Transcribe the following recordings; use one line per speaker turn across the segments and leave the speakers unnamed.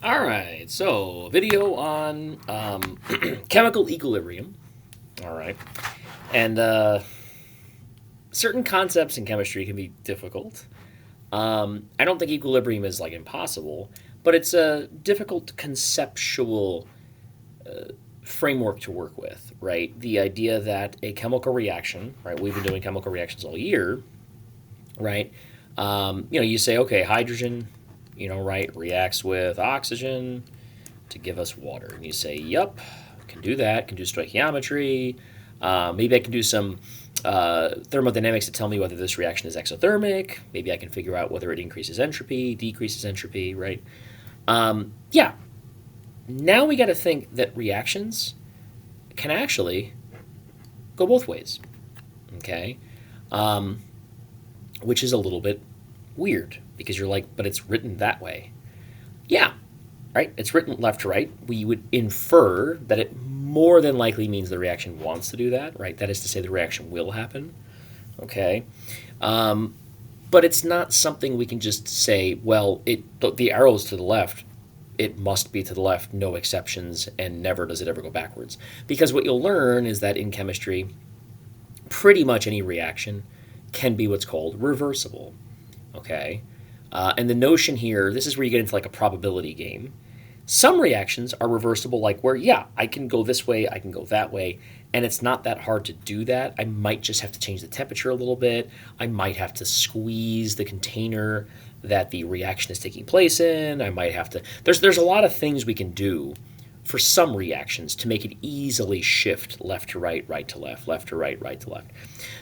All right, so video on chemical equilibrium. All right, and certain concepts in chemistry can be difficult. I don't think equilibrium is like impossible, but it's a difficult conceptual framework to work with, right? The idea that a chemical reaction, right? We've been doing chemical reactions all year, right? You say, okay, hydrogen, right, reacts with oxygen to give us water. And you say, yep, can do that, can do stoichiometry. Maybe I can do some thermodynamics to tell me whether this reaction is exothermic. Maybe I can figure out whether it increases entropy, decreases entropy, right? Yeah, now we got to think that reactions can actually go both ways, okay? Um, which is a little bit weird because you're like, but it's written that way. Yeah, right? It's written left to right. We would infer that it more than likely means the reaction wants to do that, right? That is to say, the reaction will happen. Okay, but it's not something we can just say. Well, the arrow's to the left. It must be to the left, no exceptions, and never does it ever go backwards. Because what you'll learn is that in chemistry, pretty much any reaction can be what's called reversible. Okay, and the notion here, this is where you get into like a probability game. Some reactions are reversible, like where, yeah, I can go this way, I can go that way, and it's not that hard to do that. I might just have to change the temperature a little bit. I might have to squeeze the container that the reaction is taking place in. I might have to. There's a lot of things we can do for some reactions to make it easily shift left to right, right to left, left to right, right to left.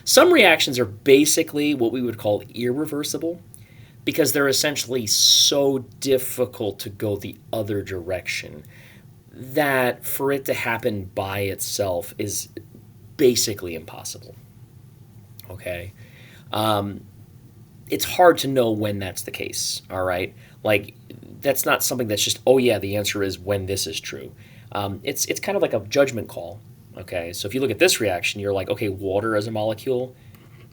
Some reactions are basically what we would call irreversible because they're essentially so difficult to go the other direction that for it to happen by itself is basically impossible. Okay? It's hard to know when that's the case, all right? Like, that's not something that's just, oh, yeah, the answer is when this is true. It's kind of like a judgment call, okay? So if you look at this reaction, you're like, okay, water as a molecule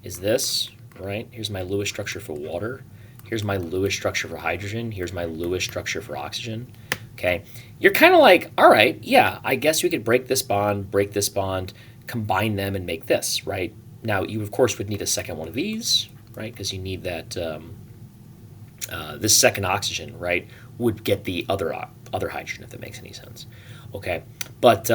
is this, right? Here's my Lewis structure for water. Here's my Lewis structure for hydrogen. Here's my Lewis structure for oxygen. Okay. You're kind of like, all right, yeah, I guess we could break this bond, combine them, and make this, right? Now, you, of course, would need a second one of these, right? Because you need that, this second oxygen, right, would get the other hydrogen, if that makes any sense. Okay. But,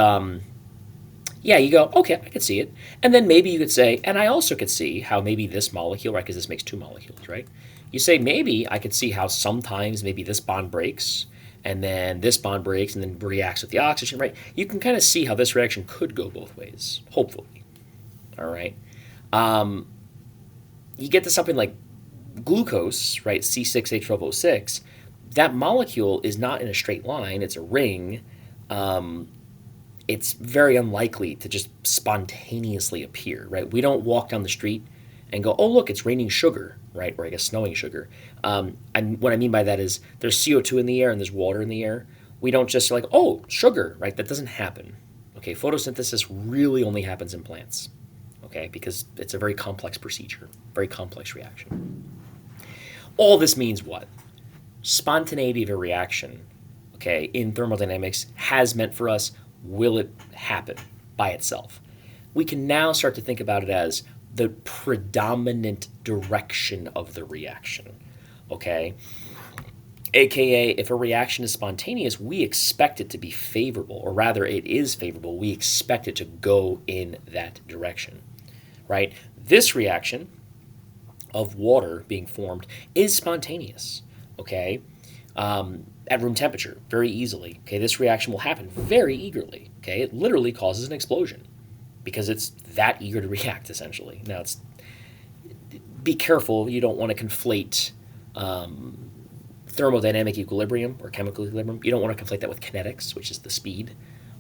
yeah, you go, okay, I could see it. And then maybe you could say, and I also could see how maybe this molecule, right, because this makes two molecules, right? You say, maybe I could see how sometimes maybe this bond breaks, and then this bond breaks, and then reacts with the oxygen, right? You can kind of see how this reaction could go both ways, hopefully. All right. Um, you get to something like glucose, right, C6H12O6. That molecule is not in a straight line, it's a ring. Um, it's very unlikely to just spontaneously appear, right? We don't walk down the street and go, oh, look, it's raining sugar, right? Or I guess snowing sugar. And what I mean by that is there's CO2 in the air and there's water in the air. We don't just like, oh, sugar, right? That doesn't happen. Okay, photosynthesis really only happens in plants, okay, because it's a very complex procedure, very complex reaction. All this means what? Spontaneity of a reaction, okay, in thermodynamics has meant for us, will it happen by itself? We can now start to think about it as the predominant direction of the reaction, okay? AKA, if a reaction is spontaneous, we expect it to be favorable, or rather, it is favorable. We expect it to go in that direction, right? This reaction of water being formed is spontaneous, okay? At room temperature, very easily. Okay, this reaction will happen very eagerly. Okay, it literally causes an explosion because it's that eager to react. Essentially, now it's be careful. You don't want to conflate thermodynamic equilibrium or chemical equilibrium. You don't want to conflate that with kinetics, which is the speed.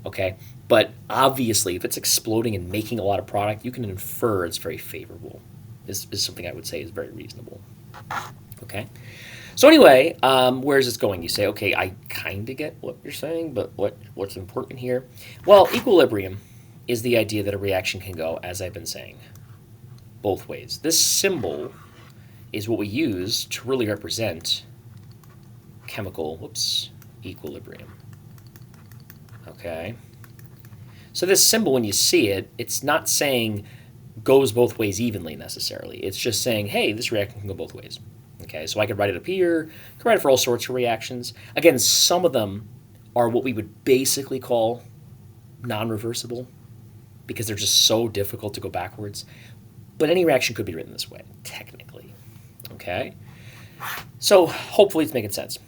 Okay, but obviously, if it's exploding and making a lot of product, you can infer it's very favorable. Is something I would say is very reasonable. Okay. So anyway, where's this going? You say, okay, I kind of get what you're saying, but what's important here? Well, equilibrium is the idea that a reaction can go, as I've been saying, both ways. This symbol is what we use to really represent chemical, whoops, equilibrium. Okay? So this symbol, when you see it, it's not saying goes both ways evenly necessarily. It's just saying, hey, this reaction can go both ways. Okay, so I could write it up here, could write it for all sorts of reactions. Again, some of them are what we would basically call non-reversible because they're just so difficult to go backwards. But any reaction could be written this way, technically. Okay? So hopefully it's making sense.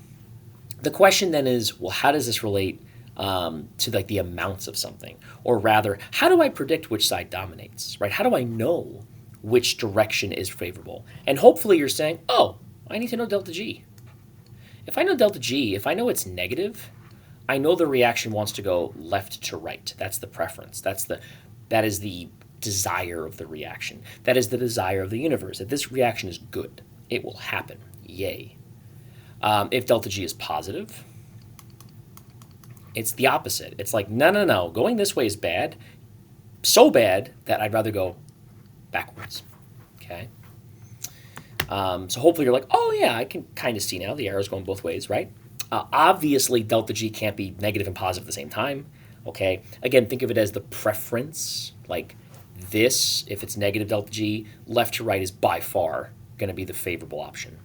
The question then is, well, how does this relate to like the amounts of something? Or rather, how do I predict which side dominates, right? How do I know which direction is favorable? And hopefully you're saying, oh, I need to know delta G. If I know delta G, if I know it's negative, I know the reaction wants to go left to right. That's the preference. That is the desire of the reaction. That is the desire of the universe. That this reaction is good. It will happen. Yay. If delta G is positive, it's the opposite. It's like, no. Going this way is bad. So bad that I'd rather go backwards. Okay? So hopefully you're like, oh yeah, I can kind of see now the arrow's going both ways, right? Obviously, delta G can't be negative and positive at the same time. Okay? Again, think of it as the preference. Like this, if it's negative delta G, left to right is by far going to be the favorable option.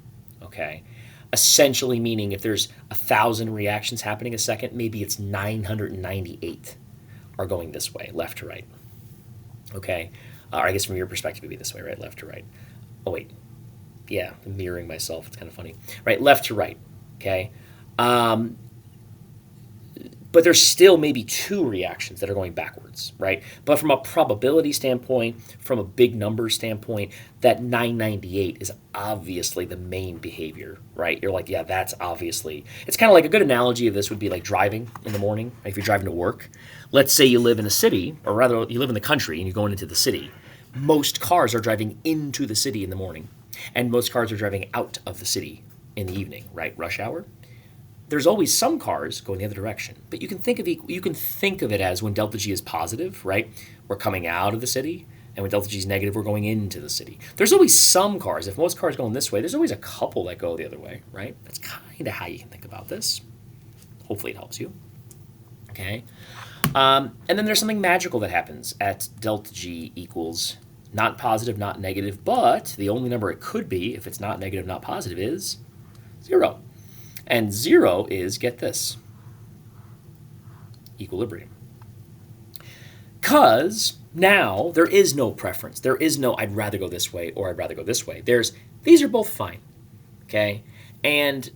Okay? Essentially meaning if there's 1,000 reactions happening a second, maybe it's 998 are going this way, left to right. Okay? Or I guess from your perspective, it'd be this way, right? Left to right. Oh, wait. Yeah, I'm mirroring myself. It's kind of funny. Right? Left to right. Okay? But there's still maybe 2 reactions that are going backwards, right? But from a probability standpoint, from a big number standpoint, that 998 is obviously the main behavior, right? You're like, yeah, that's obviously. It's kind of like a good analogy of this would be like driving in the morning, right? If you're driving to work. Let's say you live in a city, or rather you live in the country and you're going into the city. Most cars are driving into the city in the morning, and most cars are driving out of the city in the evening, right? Rush hour. There's always some cars going the other direction, but you can think of it as when delta G is positive, right? We're coming out of the city, and when delta G is negative, we're going into the city. There's always some cars. If most cars going this way, there's always a couple that go the other way, right? That's kind of how you can think about this. Hopefully, it helps you. Okay, and then there's something magical that happens at delta G equals not positive, not negative, but the only number it could be if it's not negative, not positive is 0. And 0 is, get this, equilibrium. Because now there is no preference. There is no I'd rather go this way or I'd rather go this way. These are both fine, okay? And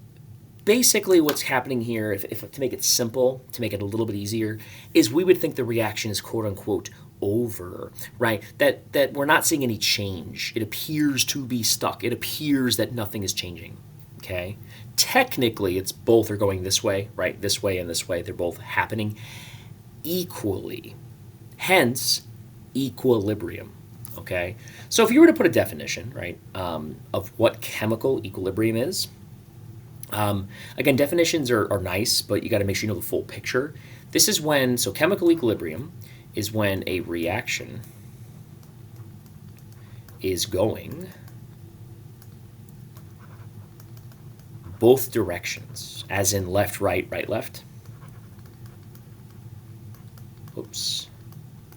basically what's happening here, if to make it simple, to make it a little bit easier, is we would think the reaction is quote-unquote over, right? That we're not seeing any change. It appears to be stuck. It appears that nothing is changing, okay? Technically, it's both are going this way, right? This way and this way. They're both happening equally. Hence, equilibrium, okay? So if you were to put a definition, right, of what chemical equilibrium is, again, definitions are nice, but you got to make sure you know the full picture. This is when, so chemical equilibrium is when a reaction is going both directions, as in left, right, right, left. Oops.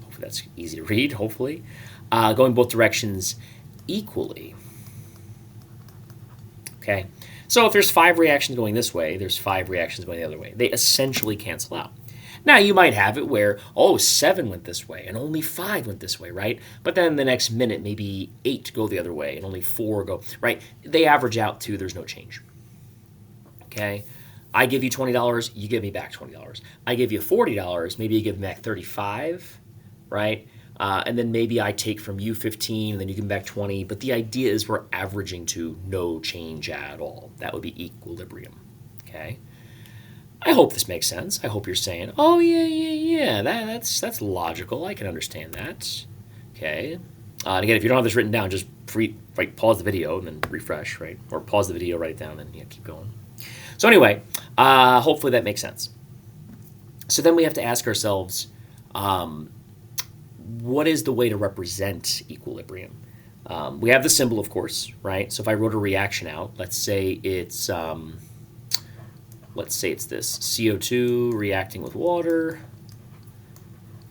Hopefully that's easy to read, hopefully. Going both directions equally. Okay, so if there's 5 reactions going this way, there's 5 reactions going the other way. They essentially cancel out. Now, you might have it where, 7 went this way and only 5 went this way, right? But then the next minute, maybe 8 go the other way and only 4 go, right? They average out to there's no change. Okay, I give you $20, you give me back $20. I give you $40, maybe you give me back $35, right? And then maybe I take from you 15, and then you give me back 20. But the idea is we're averaging to no change at all. That would be equilibrium. Okay, I hope this makes sense. I hope you're saying, oh yeah, that's logical. I can understand that. Okay, and again, if you don't have this written down, just pause the video and then refresh, right? Or pause the video, write it down, and keep going. So anyway, hopefully that makes sense. So then we have to ask ourselves, what is the way to represent equilibrium? We have the symbol, of course, right? So if I wrote a reaction out, let's say it's let's say it's this CO2 reacting with water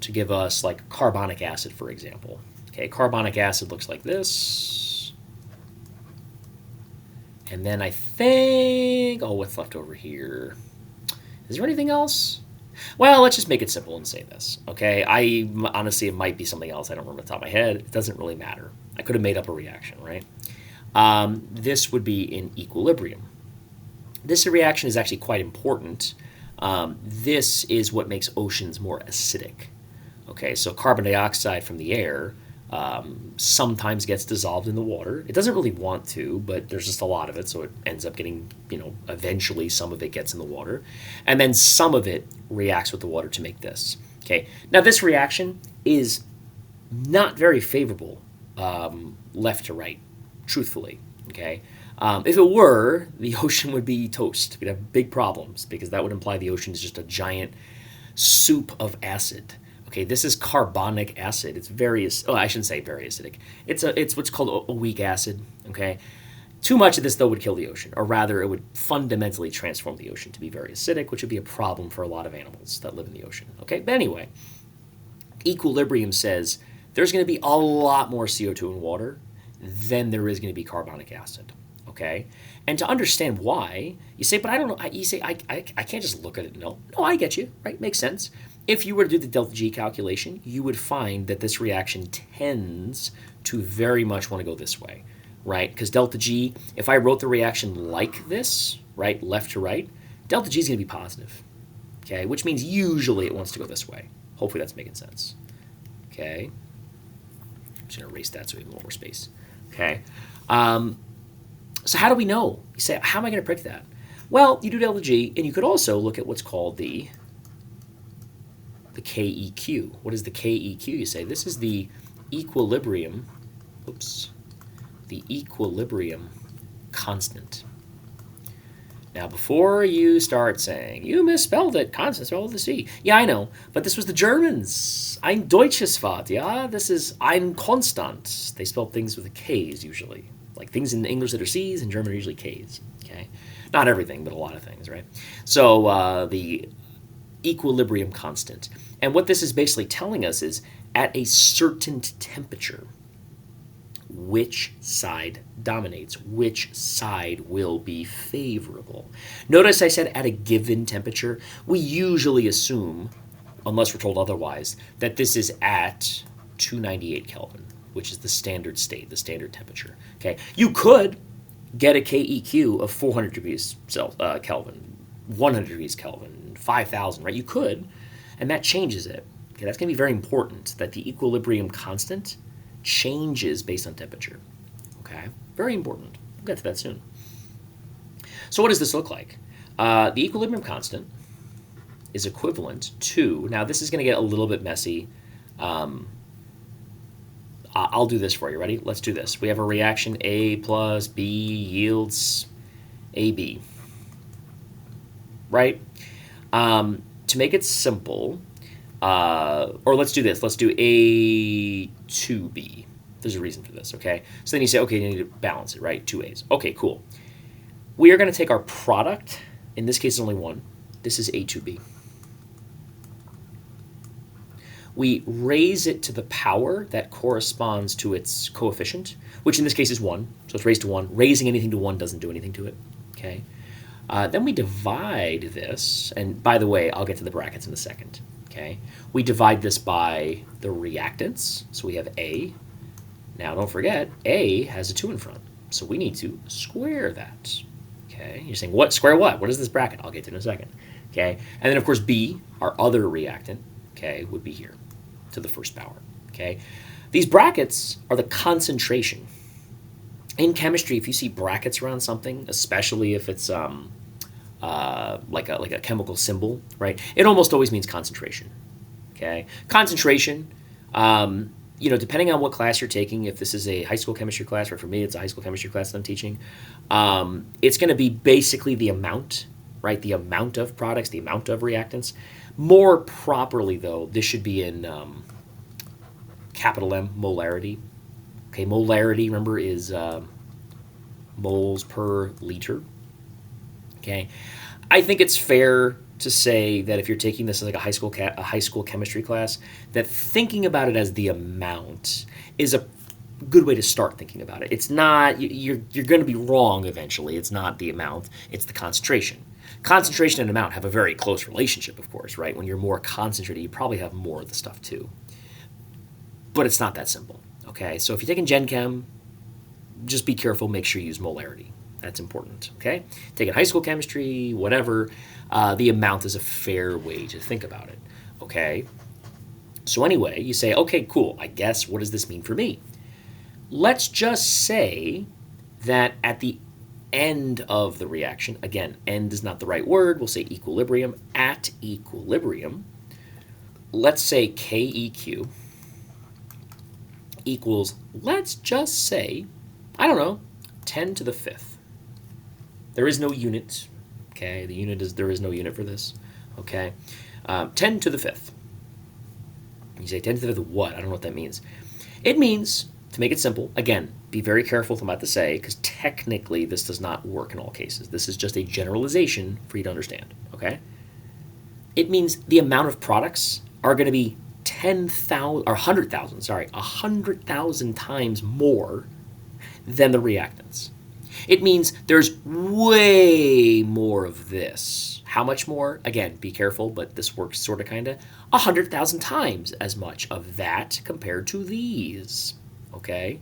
to give us like carbonic acid, for example. Okay, carbonic acid looks like this. And then I think, oh, what's left over here? Is there anything else? Well, let's just make it simple and say this, okay? Honestly, it might be something else. I don't remember off the top of my head. It doesn't really matter. I could have made up a reaction, right? This would be in equilibrium. This reaction is actually quite important. This is what makes oceans more acidic. Okay, so carbon dioxide from the air sometimes gets dissolved in the water. It doesn't really want to, but there's just a lot of it, so it ends up getting, eventually some of it gets in the water. And then some of it reacts with the water to make this. Okay, now this reaction is not very favorable left to right, truthfully. Okay, if it were, the ocean would be toast. We'd have big problems because that would imply the ocean is just a giant soup of acid. Okay, this is carbonic acid. It's I shouldn't say very acidic. It's what's called a weak acid. Okay, too much of this though would kill the ocean, or rather, it would fundamentally transform the ocean to be very acidic, which would be a problem for a lot of animals that live in the ocean. Okay, but anyway, equilibrium says there's going to be a lot more CO2 in water than there is going to be carbonic acid. Okay, and to understand why, you say, but I don't know. You say I can't just look at it. No, I get you. Right, makes sense. If you were to do the delta G calculation, you would find that this reaction tends to very much want to go this way, right? Because delta G, if I wrote the reaction like this, right, left to right, delta G is going to be positive, okay? Which means usually it wants to go this way. Hopefully that's making sense, okay? I'm just going to erase that so we have a little more space, okay? So how do we know? You say, how am I going to predict that? Well, you do delta G, and you could also look at what's called the KEQ. What is the KEQ? You say this is the equilibrium, the equilibrium constant. Now, before you start saying, you misspelled it, constant spelled with a C. Yeah, I know, but this was the Germans. Ein deutsches Wort, yeah? This is ein Konstant. They spell things with K's usually. Like things in English that are C's, in German are usually K's, okay? Not everything, but a lot of things, right? So the equilibrium constant. And what this is basically telling us is at a certain temperature, which side dominates, which side will be favorable. Notice I said at a given temperature. We usually assume, unless we're told otherwise, that this is at 298 Kelvin, which is the standard state, the standard temperature. Okay, you could get a KEQ of 400 degrees Kelvin, 100 degrees Kelvin, 5,000, right? You could, and that changes it. Okay, that's going to be very important, that the equilibrium constant changes based on temperature. Okay, very important. We'll get to that soon. So what does this look like? The equilibrium constant is equivalent to, now this is going to get a little bit messy. I'll do this for you. Ready? Let's do this. We have a reaction A plus B yields AB. Right? To make it simple, or let's do this. Let's do A to B. There's a reason for this, okay? So then you say, okay, you need to balance it, right? Two A's. Okay, cool. We are going to take our product. In this case, it's only one. This is A to B. We raise it to the power that corresponds to its coefficient, which in this case is 1. So it's raised to 1. Raising anything to 1 doesn't do anything to it, okay? Then we divide this, and by the way, I'll get to the brackets in a second, okay? We divide this by the reactants, so we have A. Now, don't forget, A has a 2 in front, so we need to square that, okay? You're saying, what? Square what? What is this bracket? I'll get to it in a second, okay? And then, of course, B, our other reactant, okay, would be here to the first power, okay? These brackets are the concentration. In chemistry, if you see brackets around something, especially if it's like a chemical symbol, right? It almost always means concentration. Okay, concentration. Depending on what class you're taking, if this is a high school chemistry class, or for me, it's a high school chemistry class that I'm teaching, it's going to be basically the amount, right? The amount of products, the amount of reactants. More properly, though, this should be in capital M, molarity. Okay, molarity, remember, is moles per liter. Okay, I think it's fair to say that if you're taking this as like a high school chemistry class, that thinking about it as the amount is a good way to start thinking about it. It's not you're going to be wrong eventually. It's not the amount, it's the concentration. Concentration and amount have a very close relationship, of course, right? When you're more concentrated, you probably have more of the stuff too. But it's not that simple. Okay, so if you're taking Gen Chem, just be careful. Make sure you use molarity. That's important. Okay, taking high school chemistry, whatever, the amount is a fair way to think about it. Okay, so anyway, you say, okay, cool. I guess what does this mean for me? Let's just say that at the end of the reaction, again, end is not the right word. We'll say equilibrium. At equilibrium, let's say KEQ equals, let's just say, I don't know, 10 to the fifth. There is no unit, okay? There is no unit for this, okay? 10 to the fifth. You say 10 to the fifth of what? I don't know what that means. It means, to make it simple, again, be very careful with what I'm about to say, because technically this does not work in all cases. This is just a generalization for you to understand, okay? It means the amount of products are going to be 10,000 or 100,000, 100,000 times more than the reactants. It means there's way more of this. How much more? Again, be careful, but this works sort of kind of 100,000 times as much of that compared to these. Okay?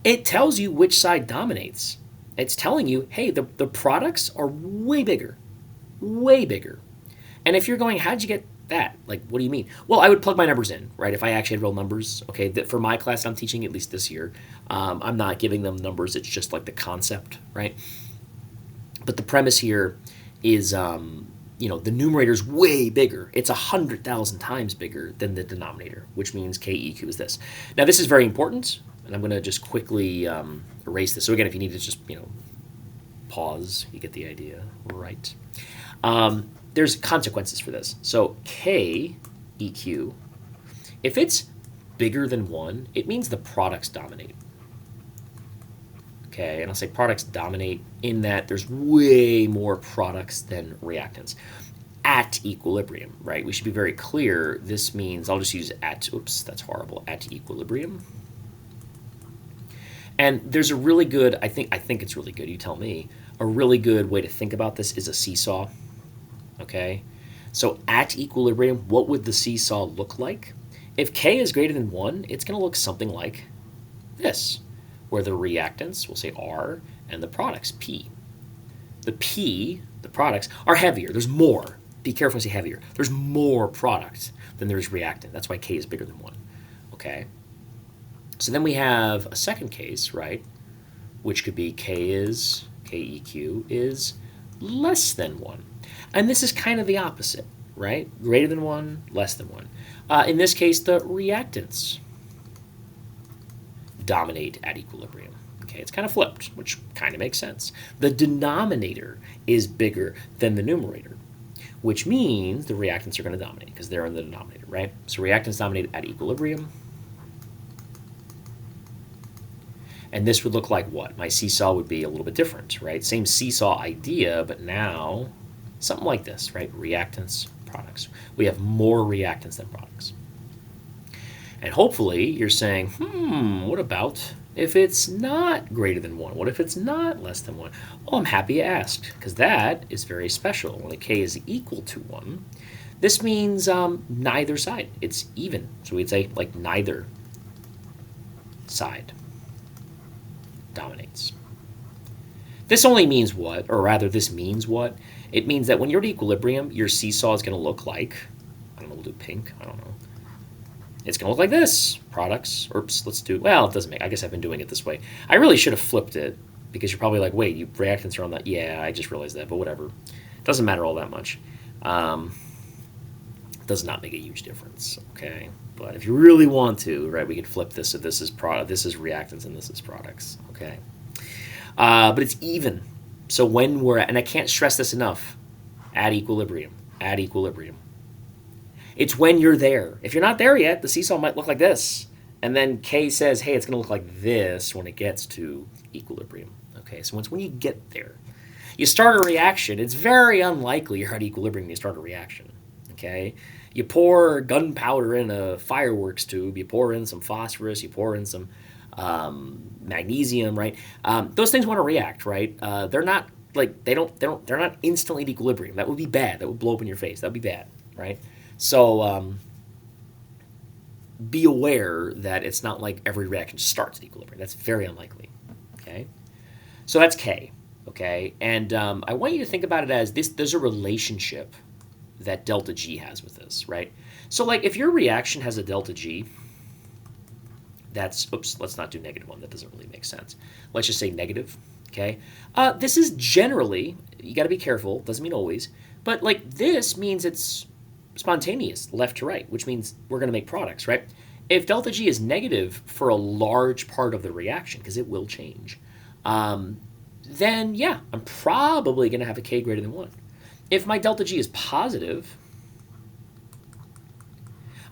It tells you which side dominates. It's telling you, hey, the products are way bigger. Way bigger. And if you're going, how'd you get that? Like, what do you mean? Well, I would plug my numbers in, right? If I actually had real numbers, okay, that for my class I'm teaching, at least this year, I'm not giving them numbers. It's just like the concept, right? But the premise here is, the numerator's way bigger. It's 100,000 times bigger than the denominator, which means KEQ is this. Now, this is very important, and I'm going to just quickly erase this. So again, if you need to just, pause, you get the idea, right? There's consequences for this. So KEQ, if it's bigger than 1, it means the products dominate. Okay, and I'll say products dominate in that there's way more products than reactants at equilibrium, right? We should be very clear. This means, I'll just use at, oops, that's horrible, at equilibrium. And there's a really good, I think it's really good, you tell me, a really good way to think about this is a seesaw. Okay, so at equilibrium, what would the seesaw look like? If K is greater than 1, it's going to look something like this, where the reactants, we'll say R, and the products, P. The products, are heavier. There's more. Be careful when I say heavier. There's more product than there is reactant. That's why K is bigger than 1. Okay, so then we have a second case, right, which could be KEQ is less than 1. And this is kind of the opposite, right? Greater than 1, less than 1. In this case, the reactants dominate at equilibrium. Okay, it's kind of flipped, which kind of makes sense. The denominator is bigger than the numerator, which means the reactants are going to dominate because they're in the denominator, right? So reactants dominate at equilibrium. And this would look like what? My seesaw would be a little bit different, right? Same seesaw idea, but now something like this, right? Reactants, products. We have more reactants than products. And hopefully you're saying, what about if it's not greater than 1? What if it's not less than 1? Well, I'm happy you asked, because that is very special. When a K is equal to 1, this means neither side. It's even. So we'd say, like, neither side dominates. This only means what, or rather this means what? It means that when you're at equilibrium, your seesaw is going to look like, I don't know, we'll do pink, I don't know. It's going to look like this. Products, well, it doesn't make, I guess I've been doing it this way. I really should have flipped it, because you're probably like, wait, you reactants are on that. Yeah, I just realized that, but whatever. It doesn't matter all that much. Does not make a huge difference, okay? But if you really want to, right, we could flip this. So this is reactants and this is products, okay? But it's even. So when we're at, and I can't stress this enough, at equilibrium. It's when you're there. If you're not there yet, the seesaw might look like this. And then K says, hey, it's going to look like this when it gets to equilibrium. Okay, so when you get there. You start a reaction, it's very unlikely you're at equilibrium when you start a reaction. Okay? You pour gunpowder in a fireworks tube, you pour in some phosphorus, you pour in some magnesium, right? Those things want to react, right? They're not like they're not instantly at equilibrium. That would be bad. That would blow up in your face. That would be bad, right? So be aware that it's not like every reaction starts at equilibrium. That's very unlikely. Okay, so that's K. Okay, and I want you to think about it as this. There's a relationship that delta G has with this, right? So like if your reaction has a delta G, that's, oops, let's not do -1. That doesn't really make sense. Let's just say negative, okay? This is generally, you got to be careful, doesn't mean always, but like this means it's spontaneous, left to right, which means we're going to make products, right? If delta G is negative for a large part of the reaction, because it will change, then yeah, I'm probably going to have a K greater than 1. If my delta G is positive,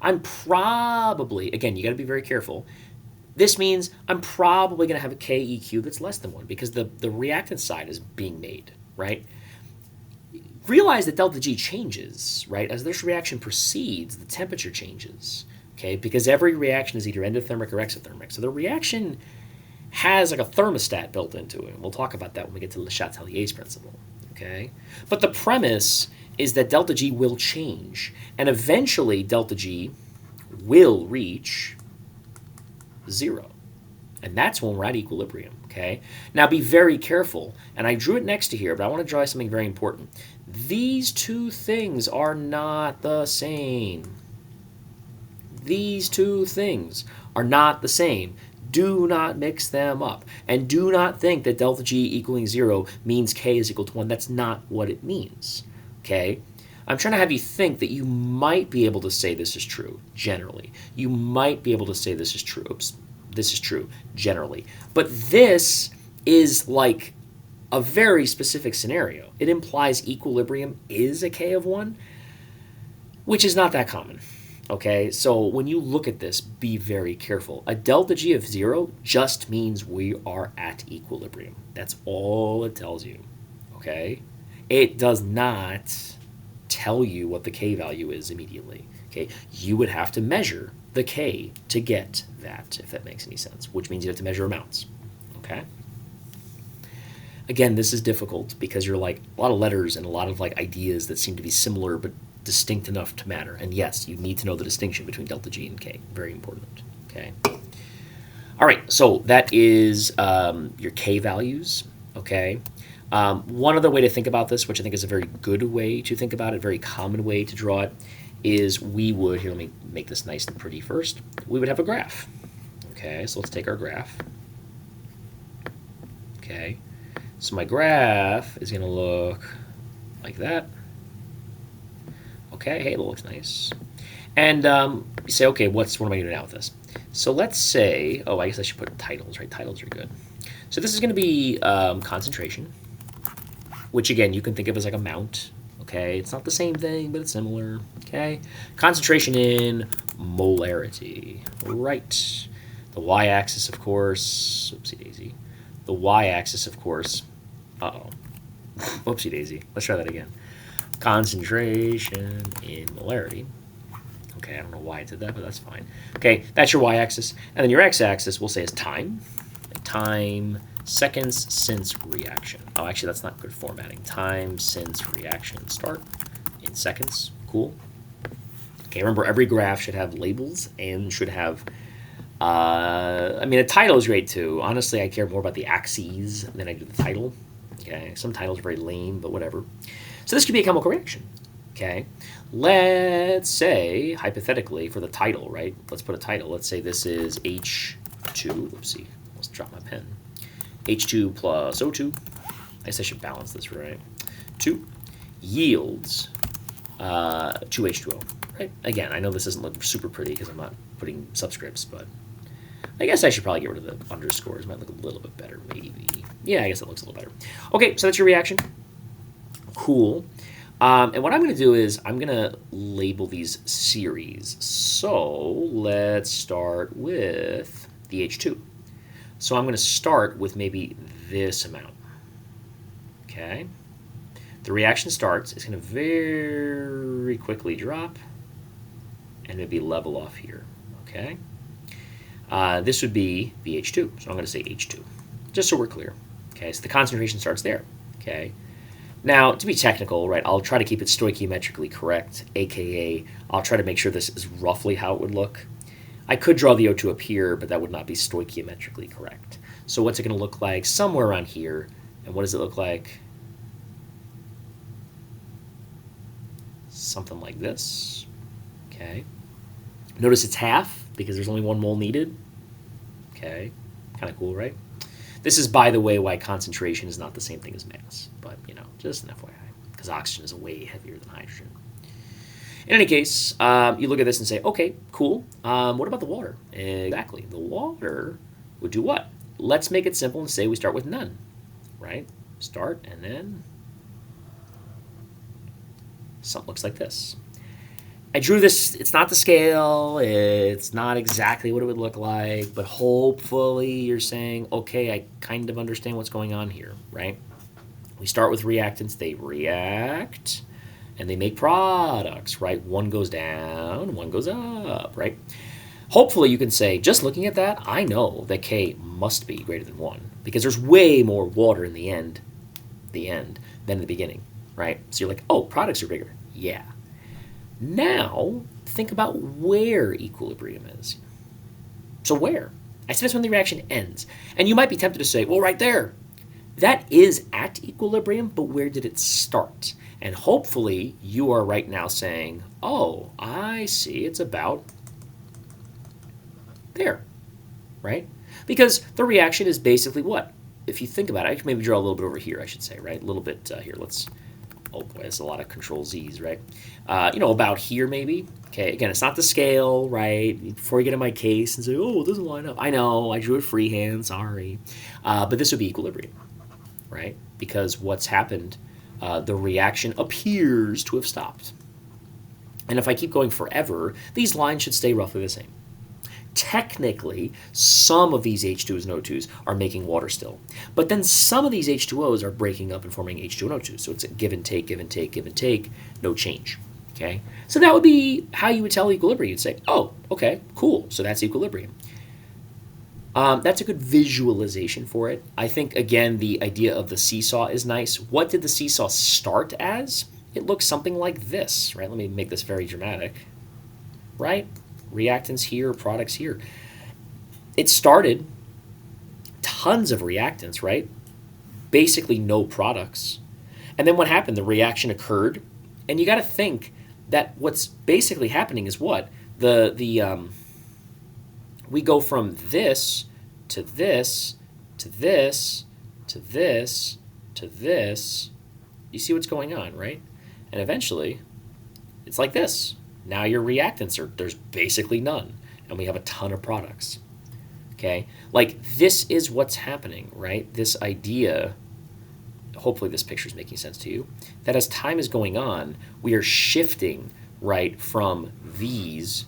I'm probably, again, you got to be very careful. This means I'm probably going to have a KEQ that's less than 1 because the reactant side is being made, right? Realize that delta G changes, right? As this reaction proceeds, the temperature changes, okay? Because every reaction is either endothermic or exothermic. So the reaction has like a thermostat built into it. And we'll talk about that when we get to Le Chatelier's principle, okay? But the premise is that delta G will change, and eventually delta G will reach 0. And that's when we're at equilibrium, okay? Now be very careful, and I drew it next to here, but I want to draw something very important. These two things are not the same. These two things are not the same. Do not mix them up. And do not think that delta G equaling 0 means K is equal to 1. That's not what it means, okay? I'm trying to have you think that you might be able to say this is true, generally. You might be able to say this is true. Oops, this is true, generally. But this is like a very specific scenario. It implies equilibrium is a K of 1, which is not that common. Okay, so when you look at this, be very careful. A delta G of 0 just means we are at equilibrium. That's all it tells you. Okay? It does not tell you what the K value is immediately. Okay? You would have to measure the K to get that, if that makes any sense, which means you have to measure amounts. Okay? Again, this is difficult because you're like a lot of letters and a lot of like ideas that seem to be similar but distinct enough to matter. And yes, you need to know the distinction between delta G and K. Very important. Okay. All right. So that is your K values. Okay. One other way to think about this, which I think is a very good way to think about it, very common way to draw it, is we would, here, let me make this nice and pretty first. We would have a graph. Okay. So let's take our graph. Okay. So my graph is going to look like that. Okay, hey, it looks nice. And you say, okay, what am I going to do now with this? So let's say, oh, I guess I should put titles, right? Titles are good. So this is going to be concentration, which again, you can think of as like amount. Okay, it's not the same thing, but it's similar. Okay, concentration in molarity, right? The y-axis, of course, oopsie daisy. The y-axis, of course, uh-oh, whoopsie daisy. Let's try that again. Concentration in molarity. Okay, I don't know why I did that, but that's fine. Okay, that's your y-axis. And then your x-axis, we'll say is time. Time, seconds since reaction. Oh, actually, that's not good formatting. Time since reaction start in seconds. Cool. Okay, remember, every graph should have labels and should have, I mean, a title is great too. Honestly, I care more about the axes than I do the title. Okay, some titles are very lame, but whatever. So this could be a chemical reaction, okay? Let's say, hypothetically, for the title, right? Let's put a title. Let's say this is H2, oopsie, let's drop my pen. H2 plus O2, I guess I should balance this, right? 2 yields 2H2O, right? Again, I know this doesn't look super pretty because I'm not putting subscripts, but I guess I should probably get rid of the underscores. Might look a little bit better, maybe. Yeah, I guess it looks a little better. Okay, so that's your reaction. Cool. And what I'm going to do is I'm going to label these series. So let's start with the H2. So I'm going to start with maybe this amount. Okay. The reaction starts. It's going to very quickly drop, and it'll be level off here. Okay. This would be BH2, so I'm going to say H2, just so we're clear. Okay, so the concentration starts there. Okay. Now, to be technical, right, I'll try to keep it stoichiometrically correct, aka I'll try to make sure this is roughly how it would look. I could draw the O2 up here, but that would not be stoichiometrically correct. So what's it going to look like? Somewhere around here. And what does it look like? Something like this. Okay. Notice it's half because there's only 1 mole needed. Okay. Kind of cool, right? This is, by the way, why concentration is not the same thing as mass. But, just an FYI, because oxygen is way heavier than hydrogen. In any case, you look at this and say, okay, cool. What about the water? Exactly. The water would do what? Let's make it simple and say we start with none, right? Start, and then something looks like this. I drew this. It's not the scale. It's not exactly what it would look like, but hopefully you're saying, okay, I kind of understand what's going on here, right? We start with reactants. They react, and they make products, right? One goes down, one goes up, right? Hopefully you can say, just looking at that, I know that K must be greater than 1 because there's way more water in the end than the beginning, right? So you're like, oh, products are bigger. Yeah. Now, think about where equilibrium is. So where? I said it's when the reaction ends. And you might be tempted to say, well, right there. That is at equilibrium, but where did it start? And hopefully you are right now saying, oh, I see, it's about there, right? Because the reaction is basically what? If you think about it, I can maybe draw a little bit over here, I should say, right? A little bit here. Let's, oh boy, that's a lot of control Z's, right? About here maybe. Okay, again, it's not the scale, right? Before you get in my case and say, oh, it doesn't line up. I know, I drew it freehand, sorry. But this would be equilibrium, right? Because what's happened, the reaction appears to have stopped. And if I keep going forever, these lines should stay roughly the same. Technically, some of these H2s and O2s are making water still. But then some of these H2Os are breaking up and forming H2 and O2. So it's a give and take, give and take, give and take, no change. Okay? So that would be how you would tell equilibrium. You'd say, oh, okay, cool. So that's equilibrium. That's a good visualization for it. I think, again, the idea of the seesaw is nice. What did the seesaw start as? It looks something like this, right? Let me make this very dramatic, right? Reactants here, products here. It started tons of reactants, right? Basically no products. And then what happened? The reaction occurred, and you got to think that what's basically happening is what? We go from this to this to this to this to this. You see what's going on, right? And eventually, it's like this. Now your reactants there's basically none, and we have a ton of products. Okay? Like, this is what's happening, right? This idea, hopefully this picture is making sense to you, that as time is going on, we are shifting, right, from these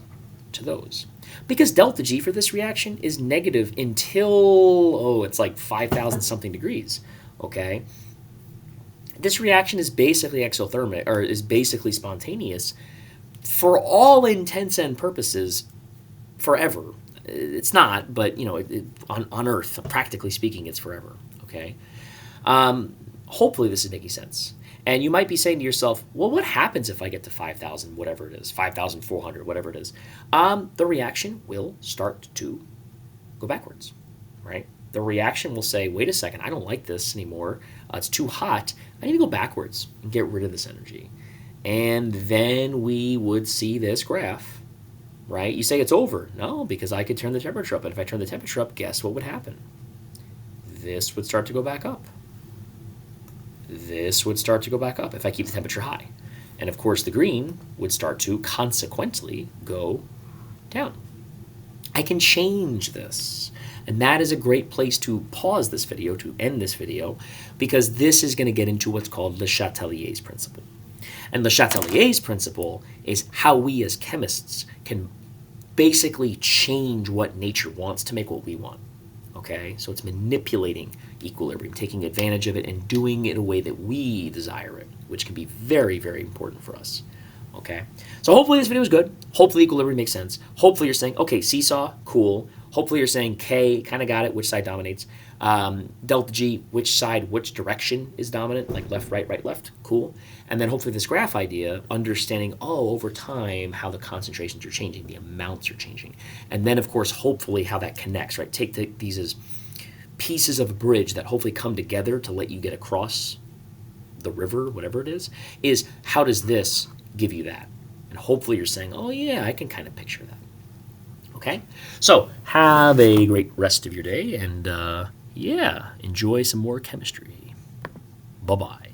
to those. Because delta G for this reaction is negative until, it's like 5,000 something degrees, okay? This reaction is basically exothermic, or is basically spontaneous for all intents and purposes forever. It's not, but, on Earth, practically speaking, it's forever, okay? Hopefully this is making sense. And you might be saying to yourself, well, what happens if I get to 5,000, whatever it is, 5,400, whatever it is? The reaction will start to go backwards, right? The reaction will say, wait a second, I don't like this anymore. It's too hot. I need to go backwards and get rid of this energy. And then we would see this graph, right? You say it's over. No, because I could turn the temperature up. And if I turn the temperature up, guess what would happen? This would start to go back up. This would start to go back up if I keep the temperature high. And of course, the green would start to consequently go down. I can change this. And that is a great place to pause this video, to end this video, because this is going to get into what's called Le Chatelier's principle. And Le Chatelier's principle is how we as chemists can basically change what nature wants to make what we want. Okay, so it's manipulating equilibrium, taking advantage of it and doing it in a way that we desire it, which can be very, very important for us. Okay, so hopefully this video is good. Hopefully equilibrium makes sense. Hopefully you're saying, okay, seesaw, cool. Hopefully you're saying K, kind of got it, which side dominates. Delta G, which side, which direction is dominant, like left, right, left, cool. And then hopefully this graph idea, understanding, over time, how the concentrations are changing, the amounts are changing. And then, of course, hopefully how that connects, right? Take these as pieces of a bridge that hopefully come together to let you get across the river, whatever it is how does this give you that? And hopefully you're saying, oh yeah, I can kind of picture that. Okay? So have a great rest of your day and enjoy some more chemistry. Bye-bye.